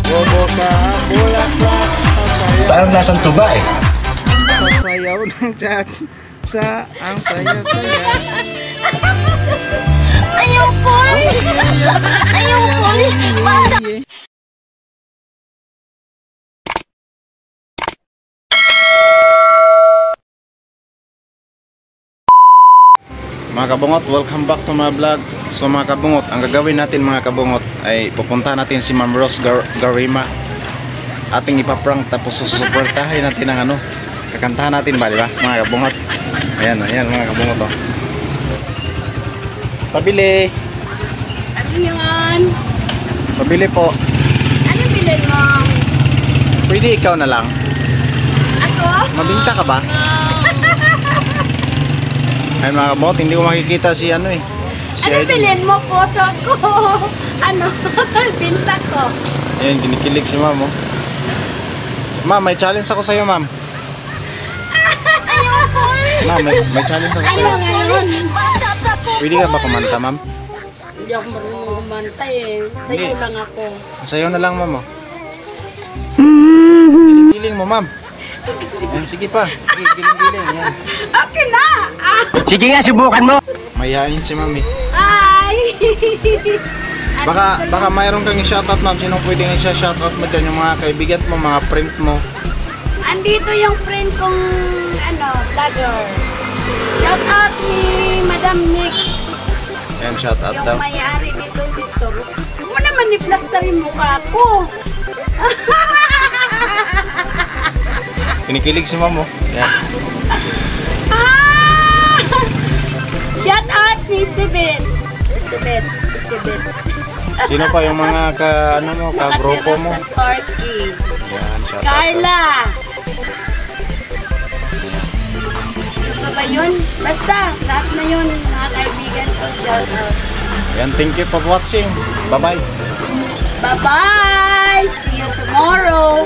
Bobo ka, bulaklak, sasayaw. Parang nasang tuba eh. Sasayaw ng chat sa ang saya-saya. Ayoko! Ayoko! Mga kabungot, welcome back to my vlog. So mga kabungot, ang gagawin natin mga kabungot ay pupunta natin si Ma'am Rose Garima. Ating ipaprank tapos susuportahin natin ang kakantahan natin ba, di ba mga kabungot? Ayan, ayan mga kabungot oh. Pabili. Ano yun? Pabili po. Ano bilhin mo? Pwede ikaw na lang. Ako? Mabinta ka ba? Ay mga kabungot, hindi ko makikita si Ano si Idol. bilhin mo? Puso ko. Ano? Binta ko. Ayan, kinikilig si Ma'am oh. Ma'am, may challenge ako sa'yo Ma'am. Ayoko! Ma'am, may challenge ako Ano sa'yo. ngayon? Pwede ka ba kumanta Ma'am? Hindi ako marunong kumanta eh. Sa'yo Hindi. lang ako. Sa'yo na lang Ma'am oh. Giling mo Ma'am. Yan, sige pa. Sige, giling-giling. Yan. Okay na! Ah! Sige nga, subukan mo. Mayayain si Ma'am eh. Hi! Baka mayroon kang i-shoutout Ma'am. Sinong pwedeng i-shoutout mo dyan? Yung mga kaibigan mo, mga friend mo. Andito yung friend kong vlogger. Shout out ni Madam Nick. Yan, shoutout Yung daw. may-ari dito si store. Huwag mo naman i-plaster yung mukha ko. Kinikilig si Ma'am oh. Yan. Ah! Shout out ni Sibet. Sino pa yung mga ka-grupo mo? Nakatira sa Turkey. Yan, shoutout. Carla. Ano ba yun? Basta, lahat na yun, mga kaibigan ko. Shout out. Yan, thank you for watching. Bye-bye. Bye-bye! See you tomorrow!